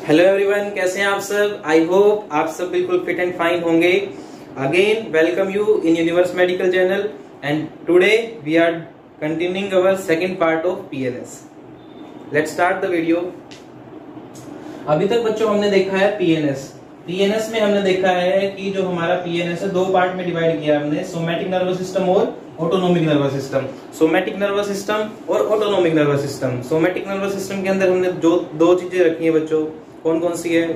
Hello everyone, कैसे हैं आप सब। आई होप आप सब बिल्कुल फिट एंड फाइन होंगे। Again welcome you in universe medical channel and today we are continuing our second part of PNS. Let's start the video. अभी तक बच्चों हमने देखा है पीएनएस। पीएनएस में हमने देखा है कि जो हमारा पीएनएस है दो पार्ट में डिवाइड किया हमने, सोमैटिक नर्वस सिस्टम और autonomic nervous system. Somatic nervous system और autonomic nervous system. Somatic nervous system के अंदर हमने जो दो चीजें रखी है बच्चों, कौन कौन सी है।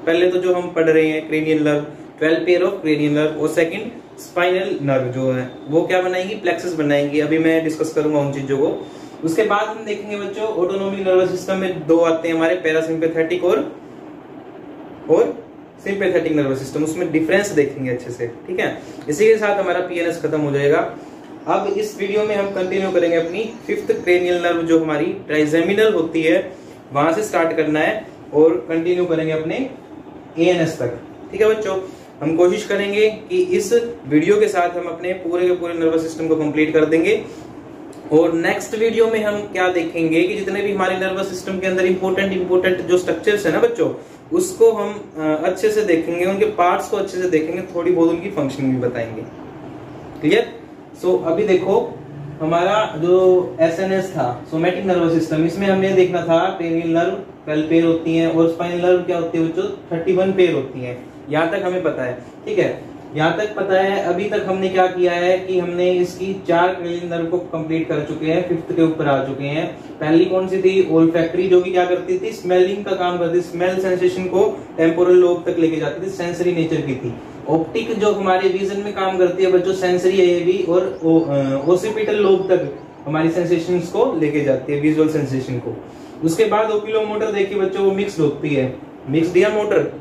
पहले तो जो हम पढ़ रहे हैं cranial nerve, 12 pair of cranial nerve, और सेकंड स्पाइनल नर्व जो है वो क्या बनाएंगी, प्लेक्सस बनाएंगी। अभी मैं डिस्कस करूंगा उन चीजों को। उसके बाद हम देखेंगे बच्चों ऑटोनोमिक नर्वस सिस्टम में दो आते हैं हमारे, पैरासिम्पैथेटिक और सिंपैथेटिक नर्वस सिस्टम। उसमें डिफरेंस देखेंगे अच्छे से, ठीक है। इसी के साथ हमारा पीएनएस खत्म हो जाएगा। अब इस वीडियो में हम कंटिन्यू करेंगे अपनी फिफ्थ क्रेनियल नर्व जो हमारी ट्राइजेमिनल होती है, वहां से स्टार्ट करना है और कंटिन्यू करेंगे अपने एएनएस तक, ठीक है बच्चों। हम कोशिश करेंगे कि इस वीडियो के साथ हम अपने पूरे के पूरे नर्वस सिस्टम को कंप्लीट कर देंगे। और नेक्स्ट वीडियो में हम क्या देखेंगे कि जितने भी हमारे नर्वस सिस्टम के अंदर इंपोर्टेंट जो स्ट्रक्चर्स है ना बच्चों, उसको हम अच्छे से देखेंगे, उनके पार्ट्स को अच्छे से देखेंगे, थोड़ी बहुत उनकी फंक्शनिंग भी बताएंगे। क्लियर। सो अभी देखो हमारा जो एसएनएस था, सोमैटिक नर्वस सिस्टम, इसमें हमने देखना था क्रेनियल नर्व 12 पेयर होती हैं और स्पाइनल नर्व क्या होती है बच्चों, 31 पेयर होती हैं। यहाँ तक हमें पता है, ठीक है, यहाँ तक पता है। अभी तक हमने क्या किया है कि हमने इसकी 4 क्रेनियल नर्व को कंप्लीट कर चुके हैं, 5th के ऊपर आ चुके हैं। पहली कौन सी थी, ओल्फैक्टरी, जो कि क्या करती थी, स्मेलिंग का काम करती थी, स्मेल सेंसेशन को टेम्पोरल लोब तक लेके जाती थी, सेंसरी नेचर की थी। ऑप्टिक जो हमारे विजन में काम करती है बच्चों, सेंसरी है ये भी, और ओसिपिटल लोब तक हमारी सेंसेशंस को लेके जाती है, विजुअल सेंसेशन को। उसके बाद ओक्यूलोमोटर देखिए बच्चों, वो मिक्स्ड होती है। मिक्स्ड या मोटर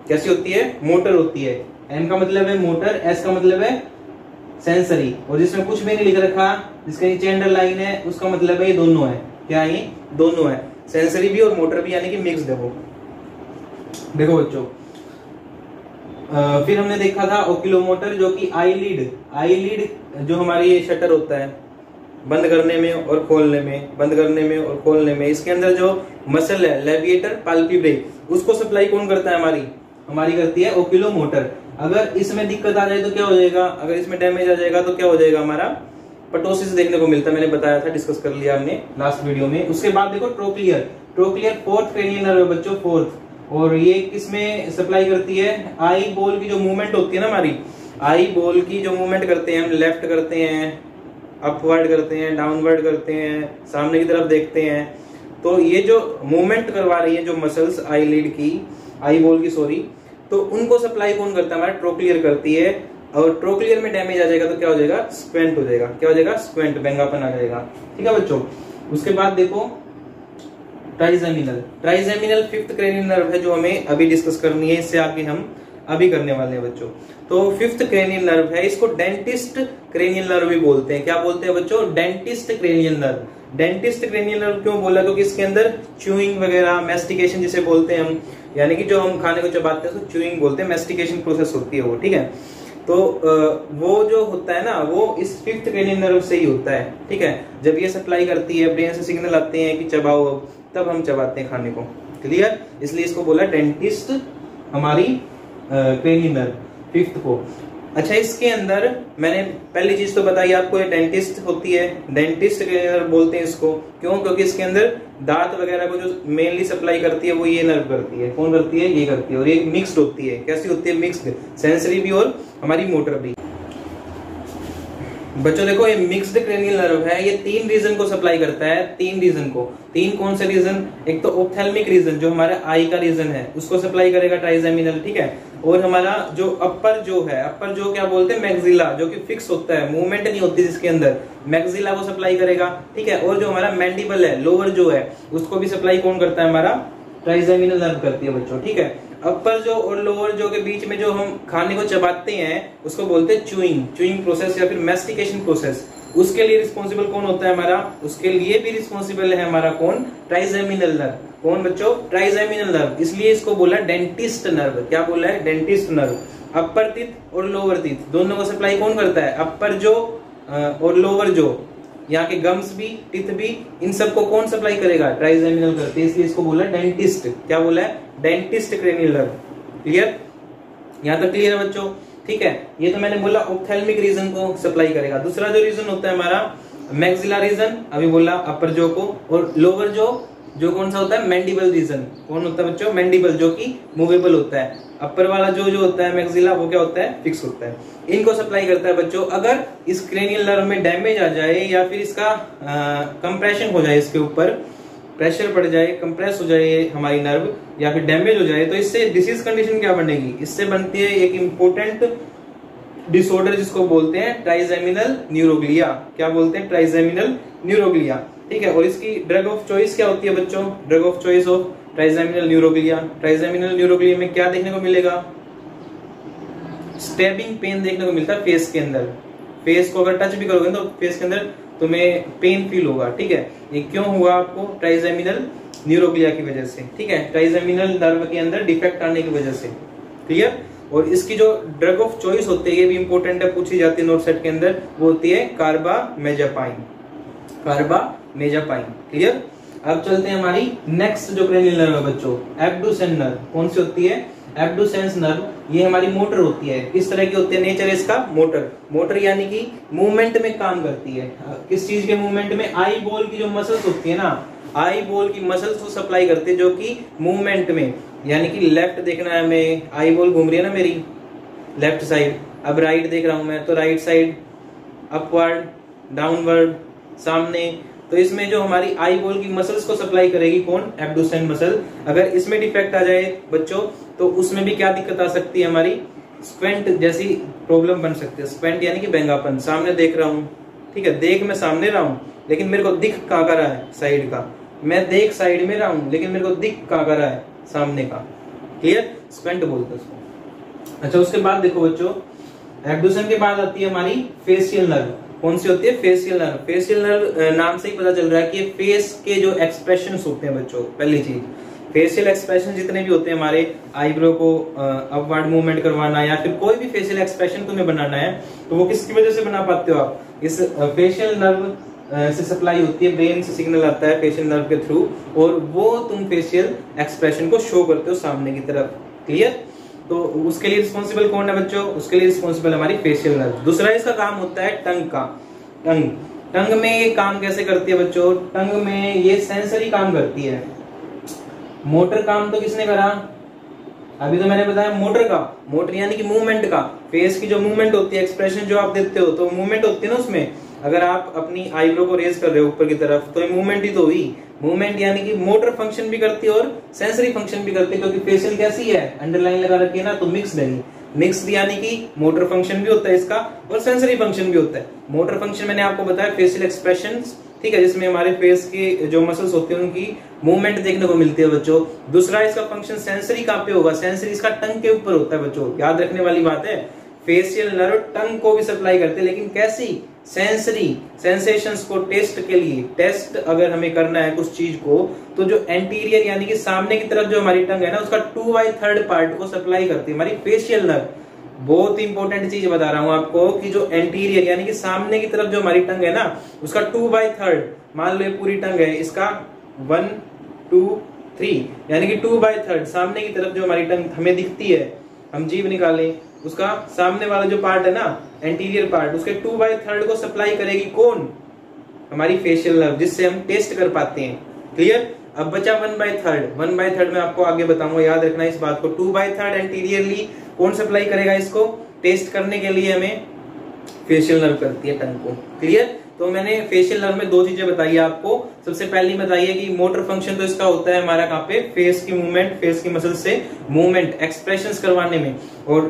कैसी होती है, मोटर होती है। एम का मतलब है मोटर, एस का मतलब है सेंसरी, और जिसमें कुछ भी नहीं लिख रखा, जिसका नीचे अंडरलाइन है, उसका मतलब है ये दोनों है। क्या है, ये दोनों है, सेंसरी भी और मोटर भी, यानी कि मिक्स्ड है वो। देखो बच्चों, फिर हमने देखा था ओक्यूलोमोटर, जो कि आईलिड जो हमारी ये शटर होता है, बंद करने में और खोलने में, बंद करने में और खोलने में। इसके अंदर जो मसल है लेविएटर पाल्पेब्रे, उसको सप्लाई कौन करता है, हमारी करती है ओक्यूलोमोटर। अगर इसमें दिक्कत आ जाए तो क्या हो जाएगा, अगर इसमें डैमेज आ जाएगा तो क्या हो जाएगा, हमारा पटोसिस देखने को मिलता है। मैंने बताया था, डिस्कस कर लिया हमने लास्ट वीडियो में। उसके बाद देखो ट्रोक्लियर 4th क्रेनियल नर्व है बच्चों, 4th। और ये किसमें सप्लाई करती है, आई बॉल की जो मूवमेंट होती है ना हमारी, आई बॉल की जो मूवमेंट करते हैं हम, लेफ्ट करते हैं, अपवर्ड करते हैं, डाउनवर्ड करते हैं, सामने की तरफ देखते हैं, तो ये जो मूवमेंट करवा रही है जो मसल्स आई बॉल की सॉरी, तो उनको सप्लाई कौन करता है, हमारा ट्रोक्लियर करती है। और ट्रोक्लियर में डैमेज आ जाएगा तो क्या हो जाएगा, स्क्वेंट हो जाएगा। क्या हो जाएगा, स्क्वेंट, बेंगापन आ जाएगा, ठीक है बच्चों। उसके बाद देखो ट्राइजेमिनल 5th क्रेनियल नर्व है जो हमें अभी डिस्कस करनी है, इससे आगे हम अभी करने वाले हैं बच्चों। तो 5th क्रेनियल नर्व है, इसको डेंटिस्ट क्रेनियल नर्व भी बोलते हैं। क्या बोलते हैं बच्चों, dentist cranial nerve. Dentist cranial nerve क्यों बोला, क्योंकि इसके अंदर च्यूइंग वगैरह, मैस्टिकेशन जिसे बोलते हैं हम, यानी कि जो हम खाने को चबाते हैं उसको च्यूइंग बोलते हैं, मैस्टिकेशन प्रोसेस होती है वो, ठीक है। तो वो जो होता है ना, वो इस 5th क्रेनियल नर्व से ही होता है, ठीक है। जब ये सप्लाई करती है, ब्रेन से सिग्नल आते हैं कि चबाओ, तब हम चबाते हैं खाने को। क्लियर। इसलिए इसको बोला डेंटिस्ट हमारी क्रेनियल नर्व 5th को। अच्छा, इसके अंदर मैंने पहली चीज तो बताई आपको, ये डेंटिस्ट होती है, डेंटिस्ट क्रेनियल नर्व बोलते हैं इसको। क्यों, क्योंकि इसके अंदर दांत वगैरह को जो मेनली सप्लाई करती है वो ये नर्व करती है। कौन करती है, ये करती है। और ये मिक्स्ड होती है। कैसी होती है, मिक्स्ड, सेंसरी भी और हमारी मोटर भी। बच्चों देखो, ये मिक्स्ड क्रेनियल नर्व है, ये 3 रीजन को सप्लाई करता है। 3 रीजन को, 3 कौन से रीजन, एक तो ऑप्थेल्मिक रीजन जो हमारा आई का रीजन है, उसको सप्लाई करेगा ट्राइजेमिनल, ठीक है। और हमारा जो अपर जो क्या बोलते हैं, मैक्सिला, जो कि फिक्स होता है, मूवमेंट नहीं होती जिसके अंदर, मैक्सिला को सप्लाई करेगा, ठीक है। और जो हमारा मैंडिबल है, लोअर जो है, उसको भी सप्लाई कौन करता है, हमारा ट्राइजेमिनल नर्व करती है बच्चों, ठीक है। अपर जो और लोअर जो के बीच में जो हम खाने को चबाते हैं उसको बोलते हैं च्यूइंग प्रोसेस या फिर मैस्टिकेशन प्रोसेस। उसके लिए रिस्पॉन्सिबल कौन होता है, हमारा, उसके लिए भी रिस्पॉन्सिबल है हमारा कौन, ट्राइजेमिनल नर्व। कौन बच्चों, ट्राइजेमिनल नर्व। इसलिए इसको बोला डेंटिस्ट नर्व। क्या बोला है, डेंटिस्ट नर्व। अपर टीथ और लोअर टीथ दोनों को सप्लाई कौन करता है, अपर जो और लोअर जो, यहाँ के गम्स भी, टिथ भी, इन सबको कौन सप्लाई करेगा? ट्राइजेमिनल करते हैं, इसलिए इसको बोला डेंटिस्ट। क्या बोला है? Dentist cranial nerve. क्लियर? यहाँ तक क्लियर है बच्चों? ठीक है, ये तो मैंने बोला ऑप्थेल्मिक रीजन को सप्लाई करेगा। दूसरा जो रीजन होता है हमारा मैक्सिला रीजन, अभी बोला अपर जो को, और लोअर जो कौन सा होता है? Mandible region. कौन होता है बच्चों? मैंडिबल, जो कि मूवेबल होता है। अपर वाला जो होता है मैक्सिला, वो क्या होता है? फिक्स होता है। इनको सप्लाई करता है बच्चों। अगर इस क्रेनियल नर्व में डैमेज आ जाए या फिर इसका कंप्रेशन हो जाए, इसके ऊपर प्रेशर पड़ जाए, कंप्रेस हो जाए हमारी नर्व, या फिर डैमेज हो जाए, तो इससे डिसीज कंडीशन क्या बनेगी? इससे बनती है एक इंपॉर्टेंट डिसऑर्डर जिसको बोलते हैं ट्राइजेमिनल न्यूरोग्लिया। क्या बोलते हैं? Trigeminal neuroglia. ठीक है, और इसकी ड्रग ऑफ चॉइस क्या होती है बच्चों? Drug of choice of trigeminal neuroglia. Trigeminal neuroglia में क्या देखने को मिलेगा? स्टैबिंग पेन देखने को मिलता है फेस के अंदर। फेस को अगर टच भी करोगे तो फेस के अंदर तुम्हें पेन फील होगा। ठीक है, ये क्यों हुआ आपको? ट्राइजेमिनल न्यूरोग्लिया की वजह से। ठीक है, ट्राइजेमिनल नर्व के अंदर डिफेक्ट आने की वजह से। क्लियर? और इसकी जो ड्रग ऑफ चॉइस होती है, ये भी इंपॉर्टेंट है, पूछी जाती है नोट सेट के अंदर, वो होती है कार्बामेजापाइन। कार्बामेजापाइन। क्लियर? अब चलते हैं हमारी नेक्स्ट जो क्रेनियल नर्व है बच्चों, एब्डुसेंस नर्व। कौन सी होती है? Abducens nerve. ये हमारी मोटर होती है। किस तरह की होती है? नेचर इसका मोटर। मोटर यानी कि मूवमेंट में काम करती है। किस चीज के मूवमेंट में? आई बॉल की जो मसल्स होती है ना, आई बॉल की मसल्स को सप्लाई करती है, जो कि मूवमेंट में, यानी कि लेफ्ट देखना है हमें, आई बॉल घूम रही है ना मेरी लेफ्ट साइड, अब राइट देख रहा हूं मैं, तो राइट साइड अपवर्ड, डाउनवर्ड, सामने, तो इसमें जो हमारी आई बॉल की मसल्स को सप्लाई करेगी कौन? Abducens muscle. अगर इसमें डिफेक्ट आ जाए बच्चों, तो उसमें भी क्या दिक्कत आ सकती है? हमारी स्क्वेंट जैसी प्रॉब्लम बन सकती है। स्क्वेंट यानी कि बेंगापन, सामने देख रहा हूं, ठीक है, देख मैं सामने रहा हूं, लेकिन मेरे को दिख कहाँ का रहा है? साइड का। मैं देख साइड में रहा हूं, लेकिन मेरे को दिख कहाँ का रहा है? सामने का। क्लियर? स्क्वेंट बोलते हैं उसको। अच्छा, उसके बाद देखो बच्चों, एब्डुसेंस के बाद आती है हमारी फेशियल नर्व। कौन सी होती है? Facial nerve. फेशियल नर्व नाम से ही पता चल रहा है कि फेस के जो एक्सप्रेशंस होते हैं बच्चों, पहली चीज फेशियल एक्सप्रेशन जितने भी होते हैं हमारे, आईब्रो को अपवर्ड मूवमेंट करवाना या फिर कोई भी फेशियल एक्सप्रेशन तुम्हें बनाना है, तो वो किसकी वजह से बना पाते हो आप? इस फेशियल नर्व से सप्लाई होती है, ब्रेन से सिग्नल आता है फेशियल नर्व के थ्रू, और वो तुम फेशियल एक्सप्रेशन को शो करते हो सामने की तरफ। क्लियर? तो उसके लिए रिस्पॉन्सिबल कौन है बच्चों? उसके लिए रिस्पॉन्सिबल हमारी फेशियल नर्व। दूसरा इसका काम होता है टंग का। टंग में ये काम कैसे करती है बच्चों? टंग में ये सेंसरी काम करती है। मोटर काम तो किसने करा? अभी तो मैंने बताया मोटर का। मोटर यानी कि मूवमेंट का, फेस की जो मूवमेंट होती है, एक्सप्रेशन जो आप देते हो, तो मूवमेंट होती है ना उसमें। अगर आप अपनी आईब्रो को रेज कर रहे हो ऊपर की तरफ, तो ये मूवमेंट ही तो हुई। मूवमेंट यानी कि मोटर फंक्शन भी करती है और सेंसरी फंक्शन भी करती है, क्योंकि फेशियल कैसी है? अंडरलाइन लगा रखी है ना, तो मिक्स्ड है। मिक्स्ड यानी कि मोटर फंक्शन भी होता है इसका और सेंसरी फंक्शन भी होता है। मोटर फंक्शन मैंने आपको बताया फेशियल एक्सप्रेशंस, ठीक है, जिसमें हमारे फेस के जो मसल्स होते हैं उनकी मूवमेंट देखने को मिलती है बच्चों। दूसरा इसका फंक्शन सेंसरी कहाँ पे होगा? सेंसरी इसका टंग के ऊपर होता है बच्चों, याद रखने वाली बात है। फेशियल नर्व टंग को भी सप्लाई करते हैं, लेकिन कैसी? सेंसरी, सेंसेशंस को टेस्ट के लिए। टेस्ट अगर हमें करना है कुछ चीज को, तो जो एंटीरियर यानी कि सामने की तरफ जो हमारी टंग है ना, उसका 2/3 पार्ट को सप्लाई करती है हमारी फेशियल नर्व। बहुत इंपॉर्टेंट चीज बता रहा हूं आपको कि जो एंटीरियर यानी कि सामने की तरफ जो हमारी टंग है ना, उसका 2/3, मान लो ये पूरी टंग है, इसका 1, 2, 3 यानी कि 2/3 सामने की तरफ जो हमारी टंग हमें दिखती है, हम जीभ निकालें, उसका सामने वाला जो पार्ट है ना, एंटीरियर पार्ट, उसके 2/3 को सप्लाई करेगी कौन? हमारी फेशियल नर्व, जिससे हम टेस्ट कर पाते हैं। क्लियर? अब बचा 1/3। 1/3 में आपको आगे बताऊंगा, याद रखना इस बात को। 2/3 एंटीरियरली कौन सप्लाई करेगा इसको? टेस्ट करने के लिए हमें फेशियल नर्व करती है टंग को। क्लियर? तो मैंने फेशियल नर्व में 2 चीजें बताई है आपको। सबसे पहली बताइए कि मोटर फंक्शन तो इसका होता है हमारा कहाँ पे? फेस की मूवमेंट, फेस की मसल से मूवमेंट, एक्सप्रेशंस करवाने में। और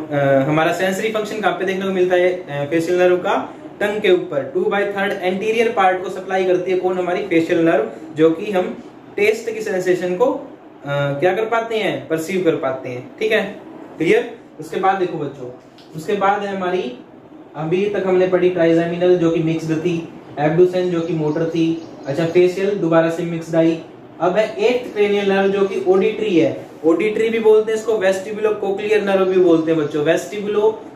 हमारा सेंसरी फंक्शन कहाँ पे देखने को मिलता है फेशियल नर्व का? टंग के ऊपर। 2/3 एंटीरियर पार्ट को सप्लाई करती है कौन? हमारी फेशियल नर्व, जो कि हम टेस्ट की सेंसेशन को क्या कर पाते हैं? परसीव कर पाते हैं। ठीक है? क्लियर? उसके बाद देखो बच्चों, उसके बाद है हमारी, अभी तक हमने पढ़ी ट्राइजेमिनल जो कि मिक्स्ड थी, एब्डुसेंस जो कि मोटर थी। अच्छा, फेशियल दोबारा से मिक्स्ड आई, अब है 8th क्रेनियल नर्व जो कि ऑडिटरी है। ऑडिटरी भी बोलते हैं इसको, वेस्टिबुलो कोक्लियर नर्व भी बोलते हैं बच्चों।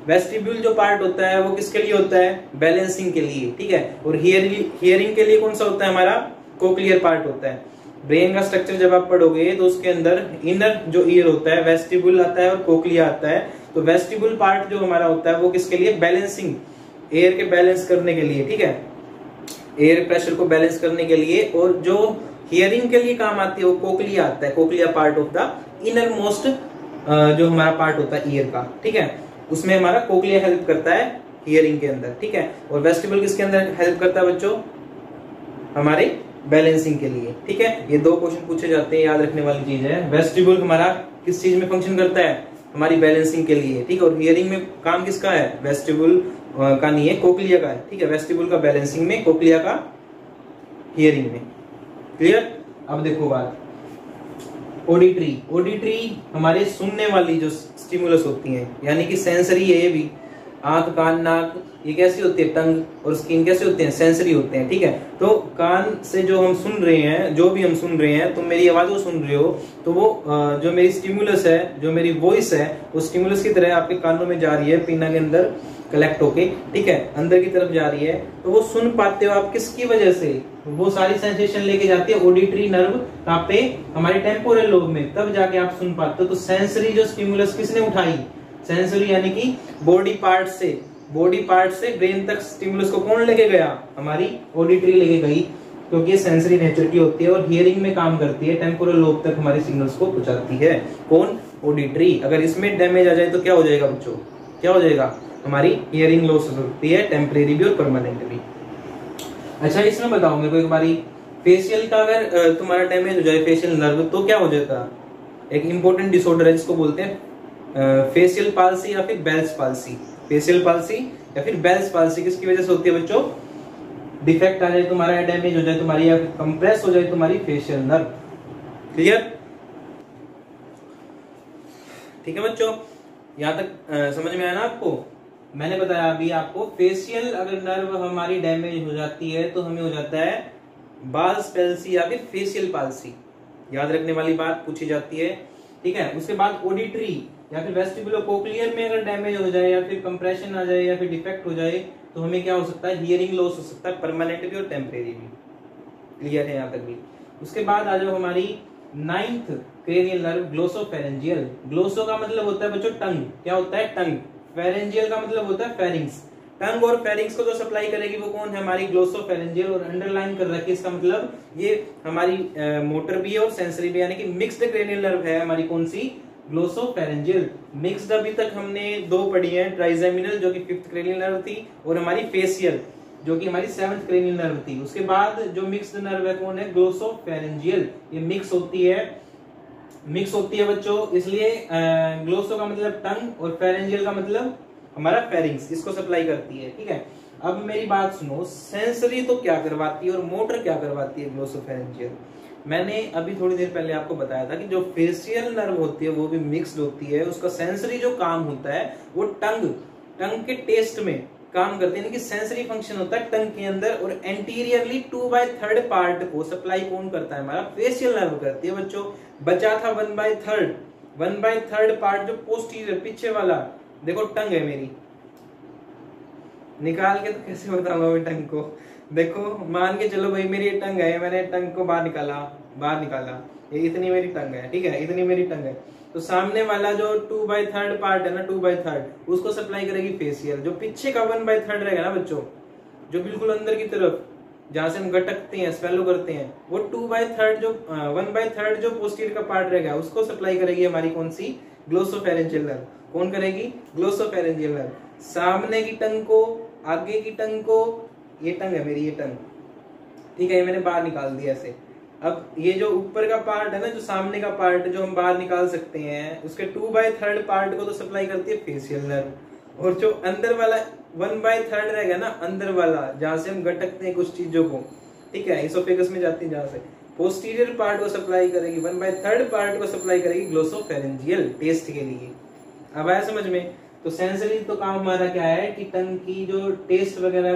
वेस्टिब्यूल जो पार्ट होता है वो किसके लिए होता है? बैलेंसिंग के लिए, ठीक है। और हियरिंग के लिए कौन सा होता है हमारा? कोक्लियर पार्ट होता है। ब्रेन का स्ट्रक्चर जब आप पढ़ोगे तो उसके अंदर इनर जो ईयर होता है वेस्टिब्यूल आता है और कोक्लिया आता है। तो वेस्टिब्यूल पार्ट जो हमारा होता है वो किसके लिए? बैलेंसिंग, एयर के बैलेंस करने के लिए, ठीक है, एयर प्रेशर को बैलेंस करने के लिए। और जो हियरिंग के लिए काम आती है वो कोक्लिया आता है, cochlea part of the inner most जो हमारा पार्ट होता है ईयर का, ठीक है, उसमें हमारा कोक्लिया हेल्प करता है हियरिंग के अंदर, ठीक है। और वेस्टिब्यूल किसके अंदर हेल्प करता है बच्चों? हमारे बैलेंसिंग के लिए, ठीक है। ये 2 क्वेश्चन पूछे जाते हैं, याद रखने वाली चीज है। वेस्टिब्यूल हमारा किस चीज में फंक्शन करता है? हमारी बैलेंसिंग के लिए, ठीक है। और हियरिंग में काम किसका है? वेस्टिब्यूल का नहीं है, कोक्लिया का है, ठीक है। वेस्टिब्यूल का बैलेंसिंग में, कोक्लिया का हियरिंग में। क्लियर? अब देखो बात, ऑडिटरी हमारे सुनने वाली जो स्टिमुलस होती हैं, यानी कि सेंसरी है ये भी। आंख, कान, नाक ये कैसी होती है? टंग। और स्किन कैसे होते हैं? सेंसरी होते हैं, ठीक है। तो कान से जो हम सुन रहे हैं, जो भी हम सुन रहे हैं, तुम मेरी आवाज को सुन रहे हो, तो वो जो मेरी स्टिमुलस है, जो मेरी वॉइस है, वो स्टिमुलस की तरह आपके कानों में जा रही है, पिना के अंदर कलेक्ट होके, ठीक है, अंदर की तरफ जा रही है। तो वो सुन पाते हो आप किसकी वजह से? वो सारी सेंसेशन लेके जाती है ऑडिटरी नर्व कहाँ पे? हमारे टेम्पोरल लोब में, तब जाके आप सुन पाते हो। तो सेंसरी जो स्टिमुलस किसने उठाई? सेंसरी यानी कि बॉडी पार्ट से ब्रेन तक स्टिमुलस को कौन लेके गया? हमारी ऑडिटरी लेके गई, क्योंकि ये सेंसरी नेचर की होती है और हियरिंग में काम करती है, टेम्पोरल लोब तक हमारे सिग्नल्स को पहुंचाती है। कौन? ऑडिटरी। अगर इसमें डैमेज आ जाए तो क्या हो जाएगा बच्चों? क्या हो जाएगा? हमारी हियरिंग लॉस हो सकती है, टेम्परेरी भी और परमानेंट भी। अच्छा, इसमें बताओ मेरे को एक बारी, फेशियल का अगर तुम्हारा डैमेज हो जाए, फेशियल नर्व, तो क्या हो जाता? एक इंपॉर्टेंट डिसऑर्डर है जिसको बोलते हैं फेशियल पाल्सी या फिर बेल्स पाल्सी। फेशियल पाल्सी या फिर बेल्स पाल्सी किसकी वजह से होती है बच्चों? डिफेक्ट आ जाए तुम्हारा, डैमेज हो जाए तुम्हारी, या कंप्रेस हो जाए तुम्हारी फेशियल नर्व। क्लियर? ठीक है बच्चों, यहां तक समझ में आया ना आपको? मैंने बताया अभी आपको, फेशियल अगर नर्व हमारी डैमेज हो जाती है तो हमें हो जाता है बाल्स पैल्सी या फिर फेशियल पाल्सी। याद रखने वाली बात पूछी जाती है, ठीक है। उसके बाद ऑडिटरी या फिर वेस्टिबुलो कोक्लियर में अगर डैमेज हो जाए या फिर कंप्रेशन आ जाए या फिर डिफेक्ट हो जाए तो हमें क्या हो सकता है? हियरिंग लॉस हो सकता है, परमानेंट भी और टेम्परेरी भी। क्लियर है यहाँ तक भी? उसके बाद आ जाओ हमारी 9th cranial nerve, glossopharyngeal. Glosso का मतलब होता है बच्चों टंग। क्या होता है? टंग। फेरेंजियल का मतलब होता है फेरिंग्स। टंग और फेरिंग्स को जो सप्लाई करेगी वो कौन है? हमारी ग्लोसोफेरेंजियल। और अंडरलाइन कर रखी है, इसका मतलब ये हमारी मोटर भी है और सेंसरी भी, यानी कि मिक्स्ड क्रेनियल नर्व है हमारी। कौन सी? ग्लोसोफेरेंजियल। मिक्स्ड अभी तक हमने 2 पढ़ी है, ट्राइजेमिनल जो कि 5th क्रेनियल नर्व थी, और हमारी फेशियल जो कि हमारी 7th क्रेनियल नर्व थी। उसके बाद जो मिक्स्ड नर्व है कौन है? ग्लोसोफेरेंजियल। ये मिक्स होती है बच्चों, इसलिए ग्लोसो का मतलब टंग और फेरेंजियल का मतलब हमारा फेरिंग्स, इसको सप्लाई करती है, ठीक है। अब मेरी बात सुनो, सेंसरी तो क्या करवाती है और मोटर क्या करवाती है ग्लोसोफेरेंजियल? मैंने अभी थोड़ी देर पहले आपको बताया था कि जो फेशियल नर्व होती है वो भी मिक्स्ड होती है। उसका सेंसरी जो काम होता है वो टंग के टेस्ट में काम करते हैं, कि सेंसरी फंक्शन होता है टंग के अंदर। और एंटीरियरली 2/3 पार्ट को सप्लाई कौन करता है? हमारा फेशियल नर्व करती है बच्चों। बचा था 1/3 पार्ट जो पोस्टीरियर पीछे वाला, देखो टंग है मेरी, निकाल के तो कैसे बताऊंगा मैं टंग को? देखो, मान के चलो भाई मेरी टंग है, मैंने टंग को बाहर निकाला, ये इतनी मेरी टंग है, ठीक है, इतनी मेरी टंग है। तो सामने वाला जो 2/3 पार्ट है ना, 2/3, उसको सप्लाई करेगी फेशियल। जो पीछे का 1/3 रहेगा ना बच्चों, जो बिल्कुल अंदर की तरफ जहां से हम गटकते हैं, स्वेलो करते हैं, वो 1/3 जो पोस्टीरियर का पार्ट रहेगा उसको सप्लाई करेगी हमारी कौन सी? Glossopharyngeal nerve. कौन करेगी? Glossopharyngeal nerve. सामने की टंग को, आगे की टंग को, ये टंग है मेरी, ये टंग, ठीक है, ये मैंने बाहर निकाल दिया ऐसे। अब ये जो ऊपर का पार्ट है ना, जो सामने का पार्ट जो हम बाहर निकाल सकते हैं, उसके 2/3 पार्ट को तो सप्लाई करती है फेशियल नर्व। और जो अंदर वाला 1/3 रहेगा ना, अंदर वाला जहां से हम गटकते हैं कुछ चीजों को, ठीक है, इसोफेगस में जाती है जहां से, पोस्टीरियर पार्ट को सप्लाई करेगी, 1/3 पार्ट को सप्लाई करेगी ग्लोसोफेरेंजियल टेस्ट के लिए। अब आया समझ में? तो सेंसरी तो काम हमारा क्या है कि टंग की जो टेस्ट वगैरह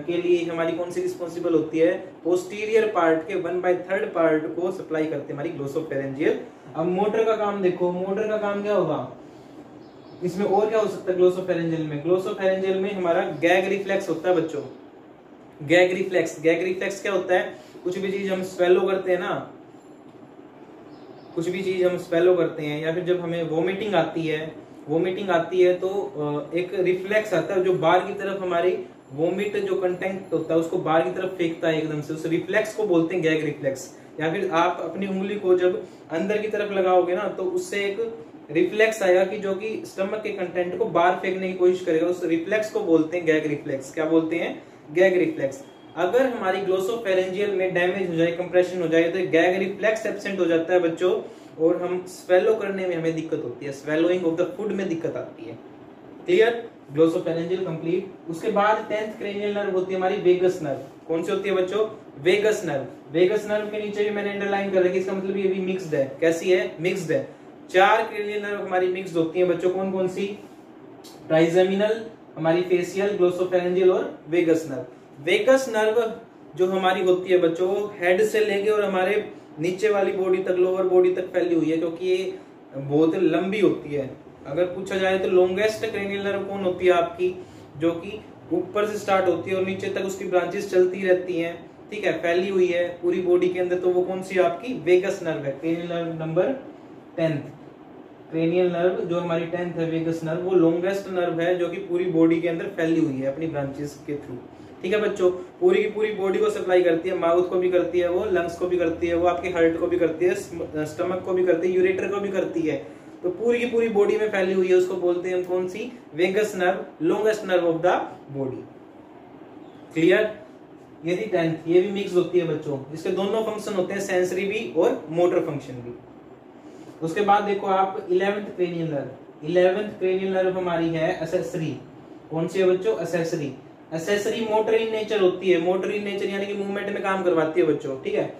के लिए हमारी कौन सी रिस्पॉन्सिबल होती है, पोस्टीरियर पार्ट के 1/3 पार्ट को सप्लाई करते हैं हमारी ग्लोसोफेरेंजियल। अब मोटर का काम देखो, मोटर का काम क्या होगा, इसमें और क्या हो सकता है ग्लोसोफेरेंजियल में, ग्लोसोफेरेंजियल में हमारा गैग रिफ्लेक्स होता है बच्चों। गैग रिफ्लेक्स, गैग रिफ्लेक्स क्या होता है, कुछ भी चीज हम स्वेलो करते हैं ना, कुछ भी चीज हम स्वेलो करते हैं या फिर जब हमें वोमिटिंग आती है तो एक रिफ्लेक्स आता है जो बाहर की तरफ हमारी वोमिट जो कंटेंट होता है उसको बाहर की तरफ फेंकता है एकदम से, उस रिफ्लेक्स को बोलते हैं गैग रिफ्लेक्स। या फिर आप अपनी उंगली को जब अंदर की तरफ लगाओगे ना तो उससे एक रिफ्लेक्स आएगा कि जो कि स्टमक के कंटेंट को बाहर फेंकने की कोशिश करेगा, उस रिफ्लेक्स को बोलते हैं गैग रिफ्लेक्स। क्या बोलते हैं, गैग रिफ्लेक्स। अगर हमारी ग्लोसोफेरेंजियल में डैमेज हो जाए, कंप्रेशन हो जाए तो गैग रिफ्लेक्स एब्सेंट हो जाता है बच्चों और हम स्वेलो करने में हमें दिक्कत होती है, स्वेलोइंग ऑफ द फूड में दिक्कत आती है। Clear, glossopharyngeal complete. उसके बाद 10th क्रेनियल नर्व होती है हमारी वेगस नर्व। कौन सी होती है बच्चों, वेगस नर्व। वेगस नर्व के नीचे भी मैंने अंडरलाइन कर रखी, इसका मतलब ये भी मिक्स्ड है। कैसी है, मिक्स्ड है। 4 क्रेनियल नर्व हमारी मिक्स्ड होती है बच्चों, कौन कौन सी, ट्राइजेमिनल, हमारी फेशियल, ग्लोसोफेरेंजियल और वेगस नर्व। वेगस नर्व जो हमारी होती है बच्चों हेड से लेके और हमारे नीचे वाली बॉडी तक, लोअर बॉडी तक फैली हुई है, क्योंकि ये बहुत लंबी होती है। अगर पूछा जाए तो लॉन्गेस्ट क्रेनियल नर्व कौन होती है आपकी, जो कि ऊपर से स्टार्ट होती है और नीचे तक उसकी ब्रांचेस चलती रहती हैं, ठीक है, फैली हुई है पूरी बॉडी के अंदर, तो वो कौन सी आपकी वेगस नर्व है। Cranial nerve number 10th, cranial nerve जो हमारी 10th है वेगस नर्व, वो लॉन्गेस्ट नर्व है जो कि पूरी बॉडी के अंदर फैली हुई है अपनी ब्रांचेस के थ्रू। ठीक है बच्चों, पूरी की पूरी बॉडी को सप्लाई करती है, माउथ को भी करती है वो, लंग्स को भी करती है वो, आपके हार्ट को भी करती है, स्टमक को भी करती है, यूरेटर को भी करती है, तो पूरी की पूरी बॉडी में फैली हुई है, उसको बोलते हैं कौन सी, vagus nerve, longest nerve of the body. Clear, ये थी 10th, ये भी मिक्स होती है बच्चों। इसके दोनों फंक्शन होते हैं, सेंसरी भी और मोटर फंक्शन भी। उसके बाद देखो आप 11th cranial nerve. 11th cranial nerve हमारी है एसेसरी। कौन सी है बच्चों, accessory. Accessory motor in nature होती है, मोटर इन नेचर यानी कि मूवमेंट में काम करवाती है बच्चों, ठीक है,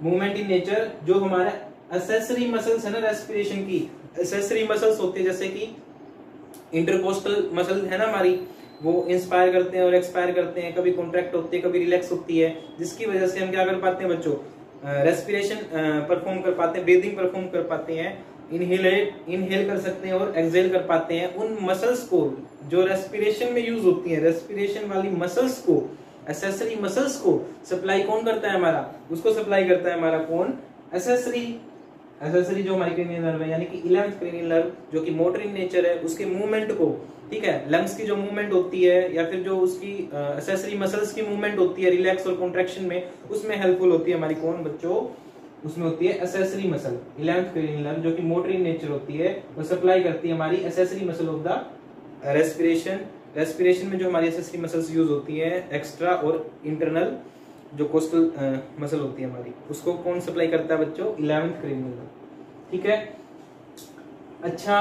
मूवमेंट इन नेचर। जो हमारा एसेसरी मसल्स है ना रेस्पिरेशन की, एसेसरी मसल्स होती है जैसे कि इंटरकोस्टल मसल है ना हमारी, वो इंस्पायर करते हैं और एक्सपायर करते हैं, कभी कॉन्ट्रैक्ट होती है कभी रिलैक्स होती है, जिसकी वजह से हम क्या कर पाते हैं बच्चों, रेस्पिरेशन परफॉर्म कर पाते हैं, ब्रीदिंग परफॉर्म कर पाते हैं, इनहेल कर सकते हैं और एक्सहेल कर पाते हैं। उन मसल्स को जो रेस्पिरेशन में यूज होती है, रेस्पिरेशन वाली मसल्स को, एसेसरी मसल्स को सप्लाई कौन करता है हमारा, उसको सप्लाई करता है हमारा कौन, एसेसरी। एसेसरी जो हमारी क्रेनियल नर्व है यानी कि 11th क्रेनियल नर्व जो कि मोटर इन नेचर है, उसके मूवमेंट को, ठीक है, लंग्स की जो मूवमेंट होती है या फिर जो उसकी एसेसरी मसल्स की मूवमेंट होती है रिलैक्स और कॉन्ट्रैक्शन में, उसमें हेल्पफुल होती है हमारी कौन बच्चों, उसमें होती है accessory muscle. 11th cranial nerve जो कि मोटर इन नेचर होती है, वो सप्लाई करती है हमारी accessory muscle of the respiration. Respiration में जो हमारी एसेसरी मसल्स यूज होती है, एक्स्ट्रा और इंटरनल जो कोस्टल मसल होती है हमारी, उसको कौन सप्लाई करता है बच्चों, 11th क्रेनियल नर्व। ठीक है, अच्छा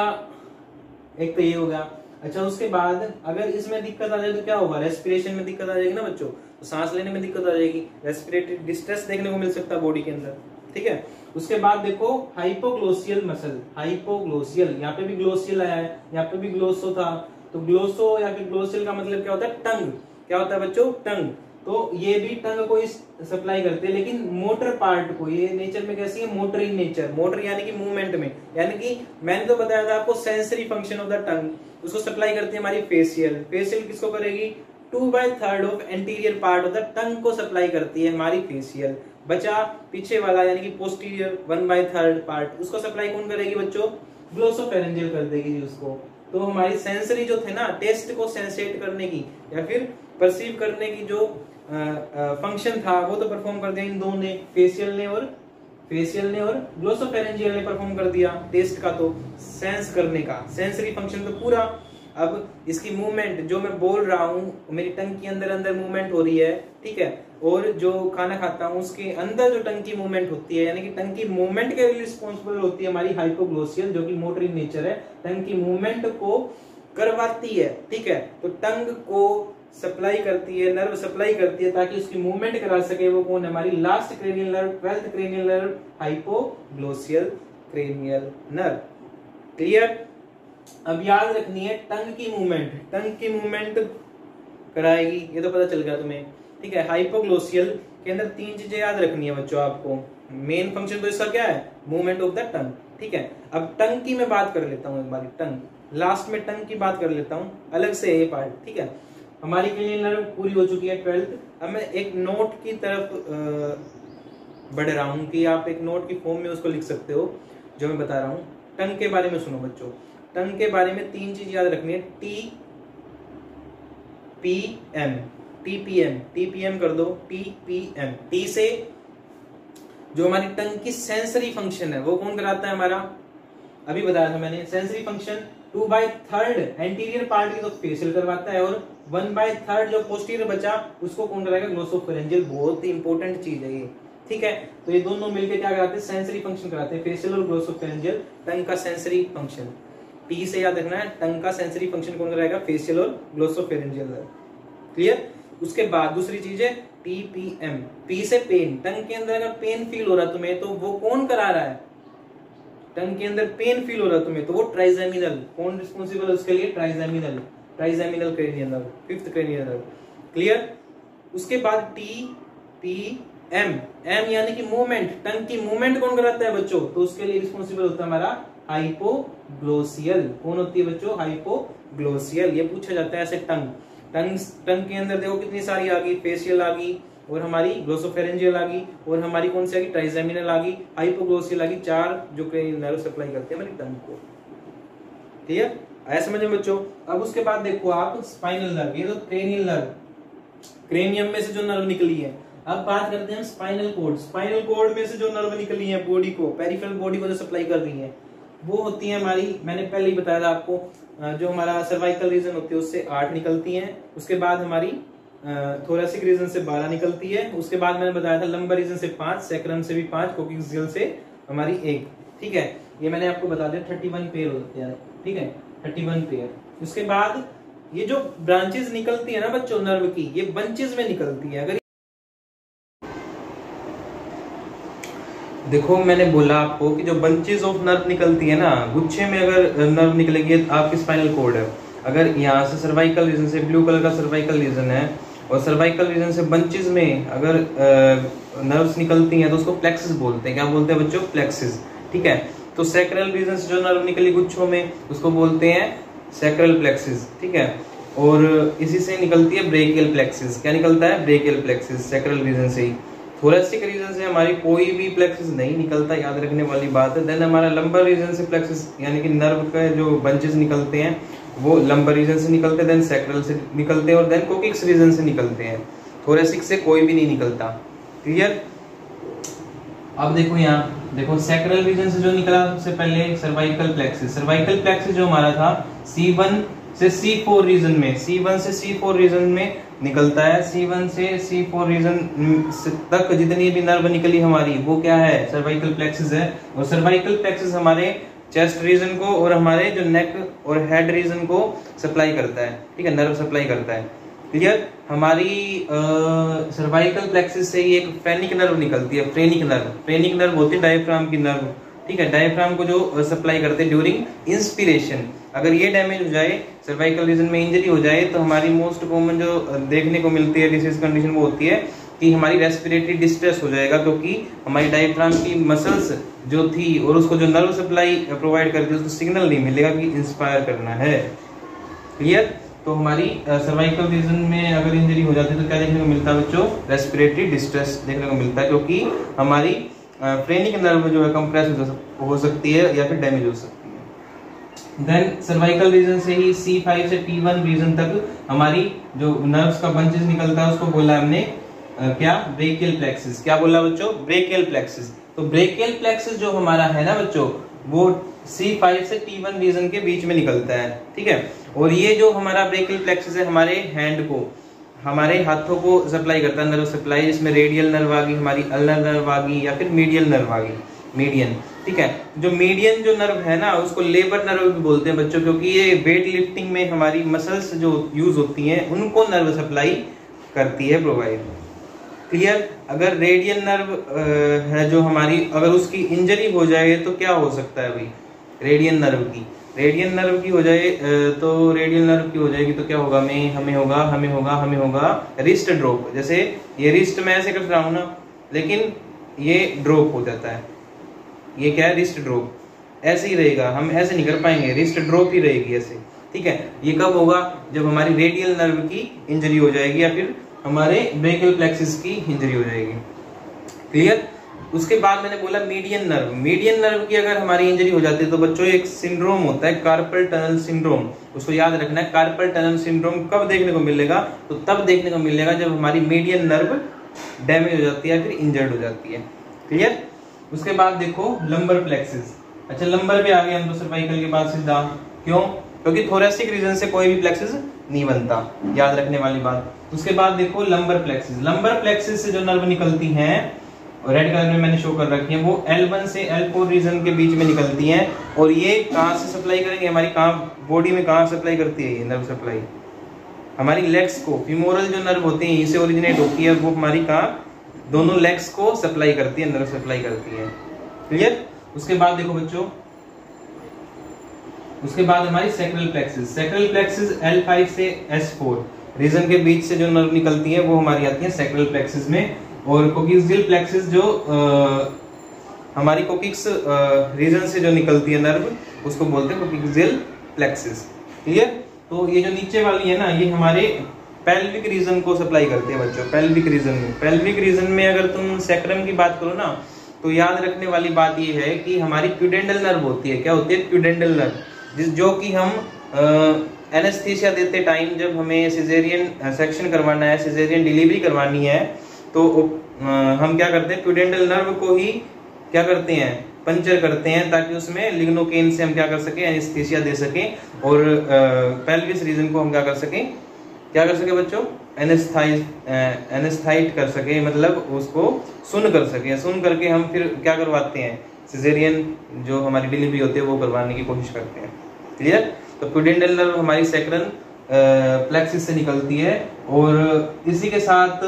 एक तो ये हो गया। अच्छा उसके बाद अगर इसमें दिक्कत आ जाए तो क्या होगा, रेस्पिरेशन में दिक्कत आ जाएगी ना बच्चों, तो सांस लेने में दिक्कत आ जाएगी, रेस्पिरेटरी डिस्ट्रेस देखने को मिल सकता है बॉडी के अंदर। ठीक है, उसके बाद देखो हाइपोग्लोसियल मसल, हाइपोग्लोसियल, यहाँ पे भी ग्लोसियल आया है, यहाँ पे भी ग्लोसो था, तो ग्लोसो या फिर ग्लोसियल का मतलब क्या होता है, टंग। क्या होता है बच्चों, टंग। तो ये भी टंग को सप्लाई करते हैं, लेकिन मोटर पार्ट को, ये नेचर में कैसी है, मोटर इन नेचर, मोटर यानी कि मूवमेंट में, यानी कि मैंने तो बताया था आपको sensory function of the tongue, उसको सप्लाई करती है हमारी फेशियल। फेशियल किसको करेगी, 2/3 of anterior part of the tongue को सप्लाई करती है हमारी फेशियल। बचा पीछे वाला यानी कि पोस्टीरियर 1/3 पार्ट, उसको सप्लाई कौन करेगी बच्चों, ग्लोसोफेरेंजियल कर देगी जी उसको। तो हमारी सेंसरी जो थे ना, टेस्ट को सेंसेट करने की या फिर परसीव करने की जो फंक्शन था, वो तो परफॉर्म कर दिया इन दो ने, फेशियल ने और ग्लोसोफेरेंजियल ने परफॉर्म कर दिया टेस्ट का, तो सेंस करने का सेंसरी फंक्शन तो पूरा। अब इसकी मूवमेंट जो मैं बोल रहा हूँ, मेरी टंग के अंदर मूवमेंट हो रही है, ठीक है, और जो खाना खाता हूँ उसके अंदर जो टंग की मूवमेंट होती है, यानी कि टंग की मूवमेंट के लिए रिस्पॉन्सिबल होती है हमारी हाइपोग्लोसियल, जो कि मोटर इन नेचर है, टंग की मूवमेंट को करवाती है। ठीक है, तो टंग को सप्लाई करती है, नर्व सप्लाई करती है ताकि उसकी मूवमेंट करा सके, वो कौन है, हमारी last cranial nerve, 12th cranial nerve, hypoglossal cranial nerve. Clear. अब याद रखनी है टंग की मूवमेंट, टंग की मूवमेंट कराएगी, ये तो पता चल गया तुम्हें, ठीक है। हाइपोग्लोसियल के अंदर 3 चीजें याद रखनी है बच्चों आपको। मेन फंक्शन तो इसका क्या है, मूवमेंट ऑफ द टंग, ठीक है। अब टंग की मैं बात कर लेता हूँ एक बार, टंग लास्ट में टंग की बात कर लेता हूँ अलग से ये पार्ट, ठीक है। हमारी क्रेनियल नर्व पूरी हो चुकी है 12th। अब मैं एक नोट की तरफ बढ़ रहा हूँ कि आप एक नोट की फॉर्म में उसको लिख सकते हो जो मैं बता रहा हूँ। टंग के बारे में सुनो बच्चों, टंग के बारे में 3 चीज याद रखनी है, T P M, TPM, TPM कर दो, टीपीएम। टी से जो हमारी टंग की सेंसरी फंक्शन है वो कौन कराता है हमारा, अभी बताया था मैंने, सेंसरी फंक्शन 2/3 एंटीरियर पार्ट की तो फेशियल करवाता है, और 1/3 जो पोस्टीरियर बचा उसको कौन कराएगा, ग्लोसोफेरेंजियल। बहुत ही इंपॉर्टेंट चीज है ये, ठीक है। तो ये दोनों मिलकर क्या कराते हैं, सेंसरी फंक्शन कराते हैं, फेशियल और ग्लोसोफेरेंजियल, टंग का सेंसरी फंक्शन। टी से याद रखना है, टंग का सेंसरी फंक्शन कौन कराएगा, फेशियल और ग्लोसोफेरेंजियल, क्लियर। उसके बाद दूसरी चीज है टीपीएम, पी से पेन, टंग के अंदर अगर पेन फील हो रहा तुम्हें तो वो कौन करा रहा है, टंग के अंदर पेन फील हो रहा तुम्हें तो वो ट्राइजेमिनल, कौन रिस्पॉन्सिबल है उसके लिए, trigeminal, trigeminal cranial nerve, 5th cranial nerve, clear. उसके बाद टी पी एम, एम यानी कि मूवमेंट, टंग की मूवमेंट कौन कराता है बच्चों, तो उसके लिए रिस्पॉन्सिबल होता है हमारा हाइपोग्लोसियल, कौन होती है बच्चों, हाइपोग्लोसियल। ये पूछा जाता है ऐसे टंग, टंग के अंदर देखो कितनी सारी आ गई, फेशियल आ गई, और हमारी ग्लोसोफेरेंजियल आ गई, और हमारी कौन सी आ गई, ट्राइजेमिनल आ गई, हाइपोग्लोसियल आ गई, 4 जो क्रेनियल नर्व सप्लाई करते हैं हमारी टंग को, ठीक है। आया समझ में बच्चों। अब उसके बाद देखो आप स्पाइनल नर्व, ये तो क्रेनियल नर्व, क्रेनियम में से जो नर्व निकली है। अब बात करते हैं स्पाइनल कॉर्ड, स्पाइनल कॉर्ड में से जो नर्व निकली है बॉडी को, पेरिफेरल बॉडी को जो सप्लाई कर रही है वो होती है हमारी, मैंने पहले ही बताया था आपको, जो हमारा सर्वाइकल रीजन होती है उससे 8 निकलती हैं, उसके बाद हमारी थोरेसिक रीजन से 12 निकलती है, उसके बाद मैंने बताया था लंबर रीजन से 5, सैक्रम से भी 5, कोक्सियल से हमारी 1, ठीक है। ये मैंने आपको बता दिया 31 पेयर होते हैं, ठीक है, 31 पेयर। उसके बाद ये जो ब्रांचेस निकलती है ना बच्चों नर्व की, ये बंचेस में निकलती है। अगर देखो मैंने बोला आपको कि जो बंचेस ऑफ नर्व निकलती है ना, गुच्छे में अगर नर्व निकलेगी आपकी स्पाइनल कॉर्ड है, अगर यहाँ से सर्वाइकल रीजन से ब्लू कलर का सर्वाइकल रीजन है और सर्वाइकल रीजन से बंचेस में अगर नर्व्स निकलती हैं तो उसको प्लेक्सिस बोलते हैं। क्या बोलते हैं बच्चों, प्लेक्सिस, ठीक है। तो सैक्रल रीजन से जो नर्व निकली गुच्छों में उसको बोलते हैं सैक्रल प्लेक्सिस, ठीक है। और इसी से निकलती है ब्रेकियल प्लेक्सिस। क्या निकलता है, ब्रेकियल प्लेक्सिस, सैक्रल रीजन से ही। थोरेसिक रीजन से हमारी कोई भी प्लेक्सिस नहीं निकलता, याद रखने वाली बात है। देन हमारा लंबर रीजन से प्लेक्सिस यानी कि नर्व के जो बंचेस निकलते हैं वो लंबर रीजन से निकलते हैं, देन सैक्रल से निकलते हैं, और देन कोकिक्स रीजन से निकलते हैं। थोरेसिक से कोई भी नहीं निकलता, क्लियर। अब देखो यहाँ देखो सैक्रल रीजन से जो निकला सबसे पहले सर्वाइकल प्लेक्सिस। सर्वाइकल प्लेक्सिस जो हमारा था C1 से C4 रीजन में, C1 से C4 रीजन में निकलता है। C1 से C4 रीजन तक जितनी भी नर्व निकली हमारी वो क्या है, सर्वाइकल प्लेक्सिस है। और सर्वाइकल प्लेक्सिस हमारे चेस्ट रीजन को और हमारे जो नेक और हेड रीजन को सप्लाई करता है, ठीक है, नर्व सप्लाई करता है, क्लियर। हमारी सर्वाइकल प्लेक्सिस से ही एक फ्रेनिक नर्व निकलती है, फ्रेनिक नर्व। फ्रेनिक नर्व होती है डायफ्राम की नर्व, ठीक है, डायफ्राम को जो सप्लाई करते हैं ड्यूरिंग इंस्पिरेशन। अगर ये डैमेज हो जाए, सर्वाइकल रीजन में इंजरी हो जाए, तो हमारी मोस्ट कॉमन जो देखने को मिलती है डिसीज कंडीशन वो होती है कि हमारी रेस्पिरेटरी डिस्ट्रेस हो जाएगा, क्योंकि हमारी डायफ्राम की मसल्स जो थी और उसको जो नर्व सप्लाई प्रोवाइड करती है उसको सिग्नल नहीं मिलेगा कि इंस्पायर करना है, क्लियर। तो हमारी सर्वाइकल रीजन में अगर इंजरी हो जाती है तो क्या देखने को मिलता है बच्चों, रेस्पिरेटरी डिस्ट्रेस देखने को मिलता है, क्योंकि हमारी फ्रेनिक नर्व जो है कंप्रेस हो सकती है या फिर डैमेज हो सकती है। देन सर्वाइकल रीजन से ही C5 से T1 रीजन तक हमारी जो नर्व्स का बंचेस निकलता है उसको बोला हमने क्या, ब्रेकियल प्लेक्सिस। क्या बोला बच्चों, ब्रेकियल प्लेक्सिस। तो ब्रेकियल प्लेक्सिस जो हमारा है ना बच्चों वो C5 से T1 रीजन के बीच में निकलता है, ठीक है। और ये जो हमारा ब्रेकियल प्लेक्सिस है हमारे हैंड को, हमारे हाथों को सप्लाई करता है नर्व सप्लाई, जिसमें रेडियल नर्व आ गई, हमारी अल्नर नर्व आ गई या फिर मीडियल नर्व आ गई, मीडियन, ठीक है। जो मीडियन जो नर्व है ना उसको लेबर नर्व भी बोलते हैं बच्चों, क्योंकि ये वेट लिफ्टिंग में हमारी मसल्स जो यूज होती हैं उनको नर्व सप्लाई करती है, प्रोवाइड, क्लियर। अगर रेडियल नर्व है जो हमारी, अगर उसकी इंजरी हो जाए तो क्या हो सकता है भाई, रेडियल नर्व की। रेडियल नर्व की हो जाए तो रेडियल नर्व की हो जाएगी तो क्या होगा, हमें होगा रिस्ट ड्रॉप। जैसे ये रिस्ट में ऐसे कर रहा हूं ना, लेकिन ये ड्रॉप हो जाता है, ये क्या है, रिस्ट ड्रॉप। ऐसे ही रहेगा, हम ऐसे नहीं कर पाएंगे, रिस्ट ड्रॉप ही रहेगी ऐसे, ठीक है। ये कब होगा, जब हमारी रेडियल नर्व की इंजरी हो जाएगी या फिर हमारे ब्रेकियल प्लेक्सिस की इंजरी हो जाएगी। क्लियर। उसके बाद मैंने बोला मीडियन नर्व। मीडियन नर्व की अगर हमारी इंजरी हो जाती है तो बच्चों एक सिंड्रोम होता है, कार्पल टनल सिंड्रोम, उसको याद रखना है। कार्पल टनल सिंड्रोम कब देखने को मिलेगा, तो तब देखने को मिलेगा जब हमारी मीडियन नर्व डैमेज हो जाती है, फिर इंजर्ड हो जाती है। क्लियर। उसके बाद देखो लंबर प्लेक्सिस। अच्छा, लंबर पे आ गए हम तो सर्वाइकल के बाद सीधा, क्यों, क्योंकि थोरेसिक रीजन से कोई भी प्लेक्सिस नहीं बनता, याद रखने वाली बात। उसके बाद देखो लंबर प्लेक्सिस। लंबर प्लेक्सिस से जो नर्व निकलती हैं, रेड कलर में मैंने शो कर रखी है, वो L1 से L4 रीजन के बीच में निकलती हैं। और ये कहां से सप्लाई करेंगे, हमारी कहां बॉडी में कहां सप्लाई करती है ये नर्व सप्लाई, हमारी लेग्स को। फीमोरल जो नर्व होती है इसे ओरिजिनेट होती है, वो हमारी कहां, दोनों लेग्स को सप्लाई करती है, नर्व सप्लाई करती है। क्लियर। उसके बाद देखो बच्चों, उसके बाद हमारी sacral plexus. Sacral plexus L5 से S4 रीजन के बीच से जो नर्व निकलती है वो हमारी आती है सैक्रल प्लेक्सिस में। और कोकिक्सियल प्लेक्सिस जो हमारी कोकिक्स रीजन से जो निकलती है नर्व, उसको बोलते हैं कोकिक्सियल प्लेक्सिस। क्लियर। तो ये जो नीचे वाली है ना, ये हमारे पेल्विक रीजन को सप्लाई करते हैं बच्चों। पेल्विक रीजन में, पेल्विक रीजन में अगर तुम सैक्रम की बात करो ना, तो याद रखने वाली बात ये है कि हमारी प्यूडेंडल नर्व होती है। क्या होती है, प्यूडेंडल नर्व, जो कि हम एनेस्थीसिया देते टाइम जब हमें सिजेरियन सेक्शन करवाना है, सिजेरियन डिलीवरी करवानी है, तो हम क्या करते हैं, प्यूडेंडल नर्व को ही क्या करते हैं, पंचर करते हैं, ताकि उसमें लिग्नोकेन से हम क्या कर सके, एनेस्थीसिया दे सके। और पेल्विस रीजन को हम क्या कर सके बच्चों, एनेस्थाइट कर सके, मतलब उसको सुन कर सके। सुन करके हम फिर क्या करवाते हैं, सिजेरियन जो हमारी डिलीवरी होती है वो करवाने की कोशिश करते हैं। क्लियर। तो प्यूडेंडल नर्व हमारी सैक्रल प्लेक्सिस से निकलती है। और इसी के साथ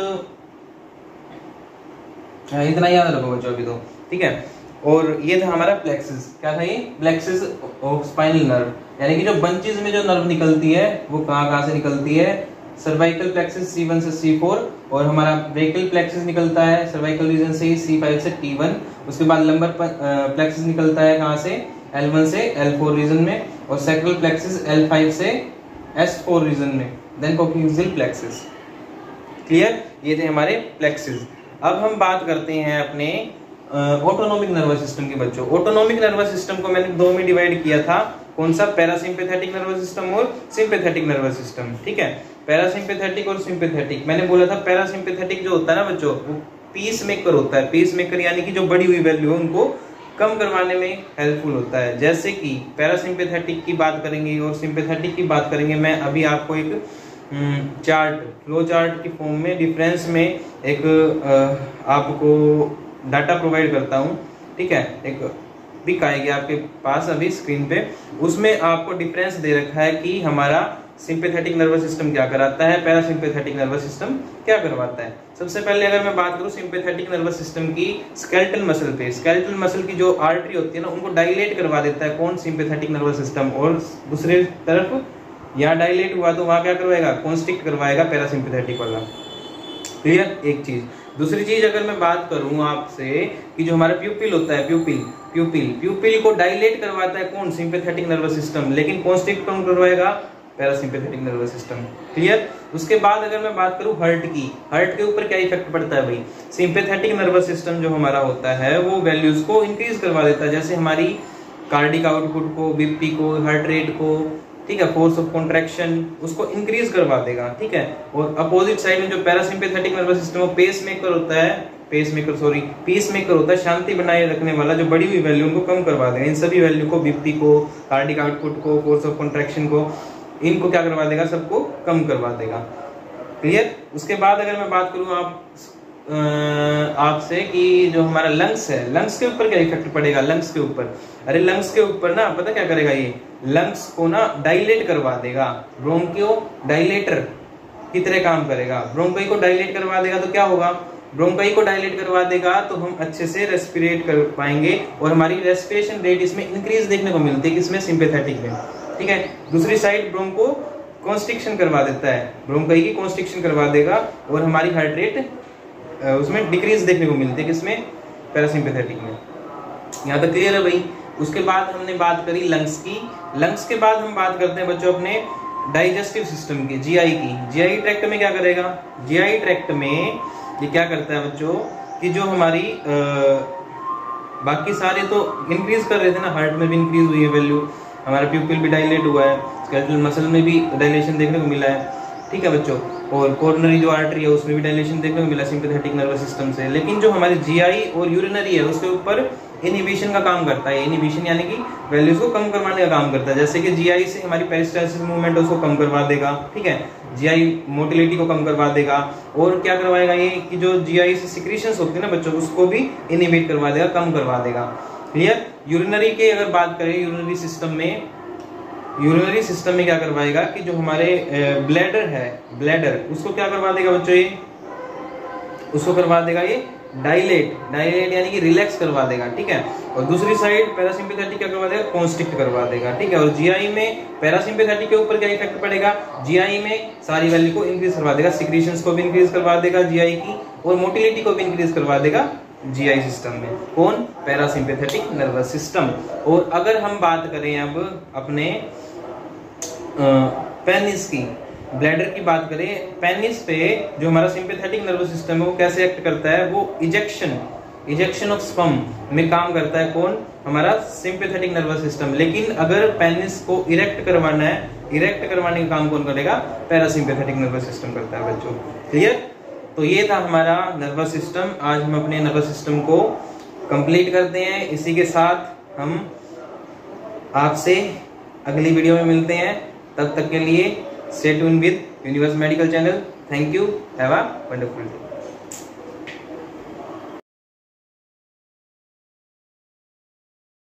इतना याद रखो बच्चों अभी तो, ठीक है। और ये था हमारा प्लेक्सिस। क्या था ये, प्लेक्सिस ऑफ स्पाइनल नर्व, यानी कि जो बंचेस में जो नर्व निकलती है वो कहां से निकलती है, सर्वाइकल प्लेक्सिस C1 से C4, और हमारा ब्रेकियल प्लेक्सिस निकलता है सर्वाइकल रीजन से C5 से T1। उसके बाद लंबर प्लेक्सिस निकलता है कहां से, L1 से L4 रीजन में, और सैक्रल प्लेक्सिस L5 से S4 रीजन में, देन कोक्सीयल प्लेक्सिस। क्लियर। ये थे हमारे प्लेक्सिस। अब हम बात करते हैं अपने ऑटोनोमिक नर्वस सिस्टम के बच्चों। ऑटोनोमिक नर्वस सिस्टम को मैंने दो में डिवाइड किया था, कौन सा, पैरासिम्पैथेटिक नर्वस सिस्टम और सिंपैथेटिक नर्वस सिस्टम। ठीक है, पैरासिम्पैथेटिक और सिंपैथेटिक। मैंने बोला था पैरासिम्पैथेटिक जो होता है ना बच्चों, वो पीस मेकर होता है। पीस मेकर यानी कि जो बड़ी हुई वैल्यू है उनको कम करवाने में हेल्पफुल होता है। जैसे कि पैरासिम्पैथेटिक की बात करेंगे और सिंपैथेटिक की बात करेंगे, मैं अभी आपको एक चार्ट, फ्लो चार्ट की फॉर्म में डिफरेंस में एक आपको डाटा प्रोवाइड करता हूं। ठीक है, एक पिक आएगी आपके पास अभी स्क्रीन पे, उसमें आपको डिफरेंस दे रखा है कि हमारा सिंपैथेटिक नर्वस सिस्टम क्या कराता है, पैरासिम्पैथेटिक नर्वस सिस्टम क्या करवाता है। सबसे पहले अगर मैं बात करूं सिंपैथेटिक नर्वस सिस्टम की, स्केलेटल मसल पे, स्केलेटल मसल की जो आर्टरी होती है ना, उनको डायलेट करवा देता है कौन, सिंपैथेटिक नर्वस सिस्टम। और दूसरे तरफ यहाँ डायलेट हुआ तो वहां क्या करवाएगा, कॉन्स्ट्रिक्ट करवाएगा पैरासिम्पैथेटिक वाला। क्लियर, एक चीज। दूसरी चीज अगर मैं बात करूं आपसे कि जो हमारा प्यूपिल होता है, प्यूपिल को डायलेट करवाता है कौन, सिंपैथेटिक नर्वस सिस्टम, लेकिन कॉन्स्ट्रिक्ट कौन करवाएगा, पैरासिम्पैथेटिक नर्वस सिस्टम। क्लियर। उसके बाद अगर मैं बात करूं हार्ट की, हार्ट के ऊपर क्या इफेक्ट पड़ता है भाई, सिंपैथेटिक नर्वस सिस्टम जो हमारा होता है वो वैल्यूज को इंक्रीज करवा देता है, जैसे हमारी कार्डिक आउटपुट को, बीपी को, हार्ट रेट को, ठीक है, फोर्स ऑफ कॉन्ट्रैक्शन, उसको इंक्रीज करवा देगा। ठीक है। और अपोजिट साइड में जो parasympathetic nervous system pacemaker होता है, पीस मेकर होता है, शांति बनाए रखने वाला, जो बड़ी हुई वैल्यू उनको कम करवा देगा। इन सभी वैल्यू को, बीपी को, कार्डिक आउटपुट को, फोर्स ऑफ कॉन्ट्रैक्शन को, इनको क्या करवा देगा, सबको कम करवा देगा। क्लियर। उसके बाद अगर मैं बात करूं आपसे कि जो हमारा लंग्स है, लंग्स के ऊपर क्या इफेक्ट पड़ेगा, लंग्स के ऊपर, अरे लंग्स के ऊपर ना पता क्या करेगा, ये लंग्स को ना डायलेट करवा देगा, ब्रोंकियो डायलेटर की तरह काम करेगा। ब्रोंकी को डायलेट करवा देगा तो क्या होगा, ब्रोंकाई को डायलेट करवा देगा तो हम अच्छे से रेस्पिरेट कर पाएंगे और हमारी रेस्पिरेशन रेट इसमें इंक्रीज देखने को मिलती है, किसमें, सिंपैथेटिक में, ठीक है। दूसरी साइड ब्रोंको कॉन्स्ट्रिक्शन करवा देता है, ब्रोंकाई की कॉन्स्ट्रिक्शन करवा देगा और हमारी हार्ट रेट उसमें डिक्रीज देखने को मिलती है, किसमें, पैरासिम्पैथेटिक में। यहाँ तक क्लियर है भाई। उसके बाद हमने बात करी लंग्स की। लंग्स के बाद हम बात करते हैं बच्चों अपने डाइजेस्टिव सिस्टम की, जीआई की। जीआई ट्रैक्ट में क्या करेगा, जीआई ट्रैक्ट में ये क्या करता है बच्चों कि जो हमारी बाकी सारे तो इंक्रीज कर रहे थे ना, हार्ट में भी इंक्रीज हुई है वैल्यू, हमारा प्यूपिल भी डायलेट हुआ है, स्केलेटल मसल में भी डायलेशन देखने को मिला है, ठीक है बच्चों। और कोरोनरी जो आर्टरी है उसमें भी डायलेशन देखने को मिला सिंपैथेटिक नर्वस सिस्टम से। लेकिन जो हमारी जीआई और यूरिनरी है उसके ऊपर इनहिबिशन का काम करता है। इनहिबिशन यानी कि वैल्यूज को कम करवाने का काम करता है। जैसे कि जीआई से हमारी पेरिस्टाल्सिस मूवमेंट उसको कम करवा देगा, ठीक है, जीआई मोटिलिटी को कम करवा देगा। और क्या करवाएगा ये कि जो जीआई से सिक्रीशंस होती है ना बच्चों, उसको भी इनहिबिट करवा देगा, कम करवा देगा। क्लियर। यूरिनरी के अगर बात करें, यूरिनरी सिस्टम में क्या करवाएगा कि जो हमारे ब्लैडर है, ब्लैडर उसको क्या करवा देगा बच्चों, ये उसको करवा देगा ये डायलेट यानी कि रिलैक्स करवा देगा, ठीक है। और दूसरी साइड पैरासिम्पैथेटिक क्या करवा देगा, कॉन्स्ट्रिक्ट करवा देगा, ठीक है। और जीआई में पैरासिम्पैथेटिक के ऊपर क्या इफेक्ट पड़ेगा, जीआई में सारी वैल्यू को इंक्रीज करवा देगा, सिक्रीशंस को भी इंक्रीज करवा देगा जीआई की, और मोटिलिटी को भी इंक्रीज करवा देगा जीआई सिस्टम में। कौन, पैरासिम्पैथेटिक नर्वस सिस्टम। और अगर हम बात करें अब अपने पेनिस की, ब्लैडर की बात करें, पेनिस पे जो हमारा सिंपैथेटिक नर्वस सिस्टम है वो कैसे एक्ट करता है, वो इजेक्शन ऑफ स्पर्म में काम करता है। कौन, हमारा सिंपैथेटिक नर्वस सिस्टम। लेकिन अगर पेनिस को इरेक्ट करवाना है, इरेक्ट करवाने का काम कौन करेगा, पैरासिम्पैथेटिक नर्वस सिस्टम करता है बच्चों। क्लियर। तो ये था हमारा नर्वस सिस्टम। आज हम अपने नर्वस सिस्टम को कंप्लीट करते हैं। इसी के साथ हम आपसे अगली वीडियो में मिलते हैं। तब तक के लिए stay tuned with universe medical channel. Thank you, have a wonderful day.